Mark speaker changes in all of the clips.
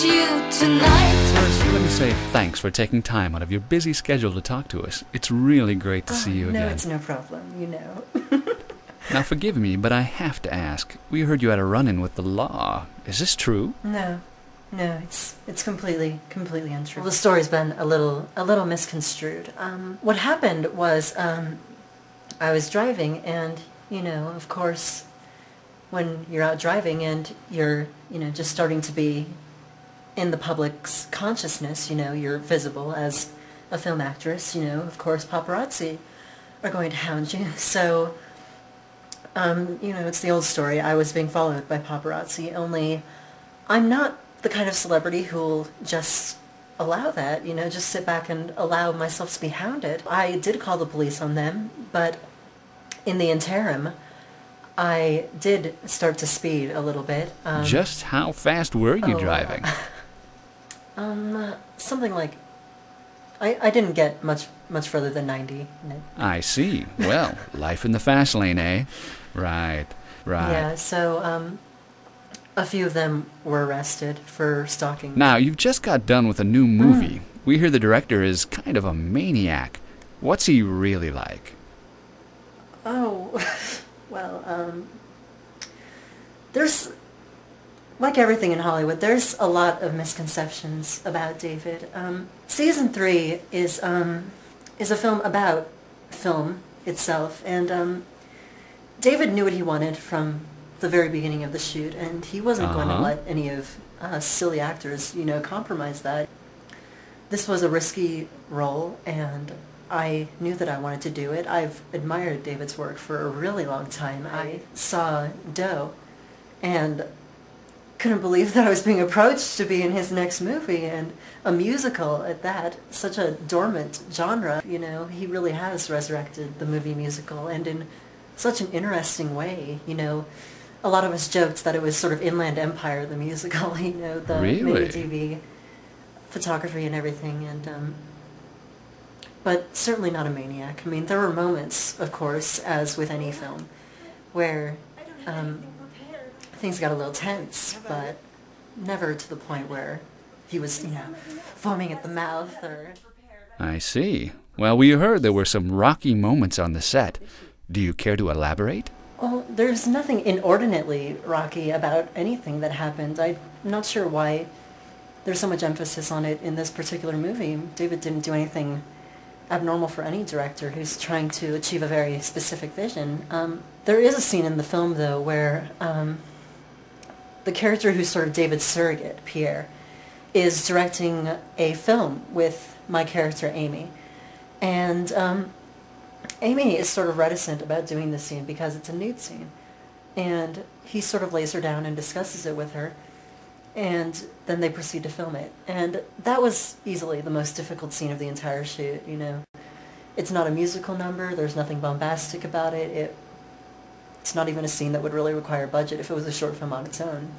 Speaker 1: you tonight.
Speaker 2: First, let me say thanks for taking time out of your busy schedule to talk to us. It's really great to see you again.
Speaker 3: No, it's no problem, you know.
Speaker 2: Now forgive me, but I have to ask. We heard you had a run-in with the law. Is this true?
Speaker 3: No, it's completely untrue. Well, the story's been a little misconstrued. What happened was, I was driving, and, you know, of course, when you're out driving and you're, you know, just starting to be in the public's consciousness, you know, you're visible as a film actress, you know, of course, paparazzi are going to hound you. So, you know, it's the old story. I was being followed by paparazzi, only I'm not the kind of celebrity who'll just allow that, you know, just sit back and allow myself to be hounded. I did call the police on them, but in the interim, I did start to speed a little bit.
Speaker 2: Just how fast were you driving?
Speaker 3: Something like, I didn't get much further than 90.
Speaker 2: I see. Well, life in the fast lane, eh? Right.
Speaker 3: Yeah, so, a few of them were arrested for stalking.
Speaker 2: Now, you've just got done with a new movie. We hear the director is kind of a maniac. What's he really like?
Speaker 3: Oh, well, there's, like everything in Hollywood, there's a lot of misconceptions about David. Season 3 is a film about film itself, and David knew what he wanted from the very beginning of the shoot, and he wasn't going to let any of us silly actors, you know, compromise that. This was a risky role, and I knew that I wanted to do it. I've admired David's work for a really long time. I saw Doe and couldn't believe that I was being approached to be in his next movie, and a musical at that, such a dormant genre. You know, he really has resurrected the movie musical, and in such an interesting way. You know, a lot of us joked that it was sort of Inland Empire, the musical, you know, the mini-DV photography and everything, and but certainly not a maniac. I mean, there were moments, of course, as with any film, where things got a little tense, but never to the point where he was, you know, foaming at the mouth or...
Speaker 2: I see. Well, we heard there were some rocky moments on the set. Do you care to elaborate?
Speaker 3: Well, there's nothing inordinately rocky about anything that happened. I'm not sure why there's so much emphasis on it in this particular movie. David didn't do anything abnormal for any director who's trying to achieve a very specific vision. There is a scene in the film, though, where the character who's sort of David's surrogate, Pierre, is directing a film with my character, Amy. And Amy is sort of reticent about doing this scene because it's a nude scene. And he sort of lays her down and discusses it with her. And then they proceed to film it. And that was easily the most difficult scene of the entire shoot, you know. It's not a musical number. There's nothing bombastic about it. It's not even a scene that would really require budget if it was a short film on its own,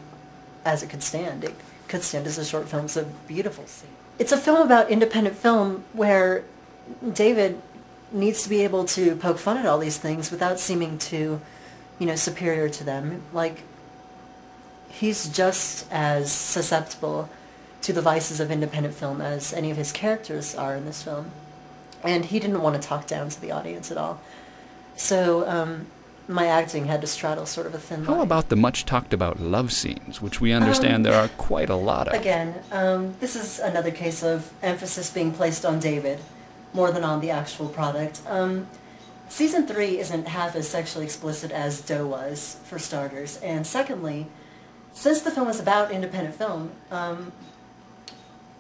Speaker 3: as it could stand. It could stand as a short film. It's a beautiful scene. It's a film about independent film where David needs to be able to poke fun at all these things without seeming to, you know, superior to them. Like, he's just as susceptible to the vices of independent film as any of his characters are in this film. And he didn't want to talk down to the audience at all. So my acting had to straddle sort of a thin line.
Speaker 2: How about the much talked about love scenes, which we understand there are quite a lot of?
Speaker 3: Again, this is another case of emphasis being placed on David more than on the actual product. Season 3 isn't half as sexually explicit as Doe was, for starters. And secondly, since the film is about independent film,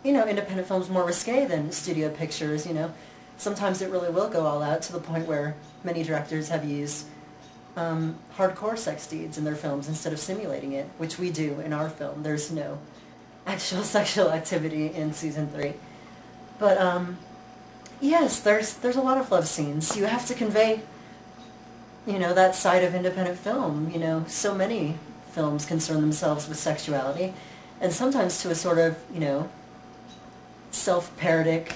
Speaker 3: you know, independent film's more risque than studio pictures, you know. Sometimes it really will go all out to the point where many directors have used hardcore sex deeds in their films instead of simulating it, which we do in our film. There's no actual sexual activity in Season 3. But, yes, there's a lot of love scenes. You have to convey, you know, that side of independent film. You know, so many films concern themselves with sexuality, and sometimes to a sort of, you know, self-parodic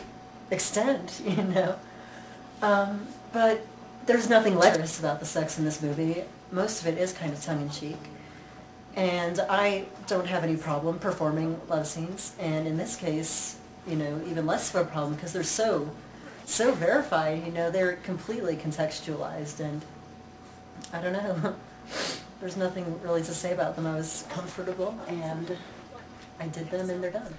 Speaker 3: extent, you know. But there's nothing lecherous about the sex in this movie. Most of it is kind of tongue-in-cheek. And I don't have any problem performing love scenes, and in this case, you know, even less of a problem because they're so verified, you know, they're completely contextualized, and I don't know. There's nothing really to say about them. I was comfortable, and I did them, and they're done.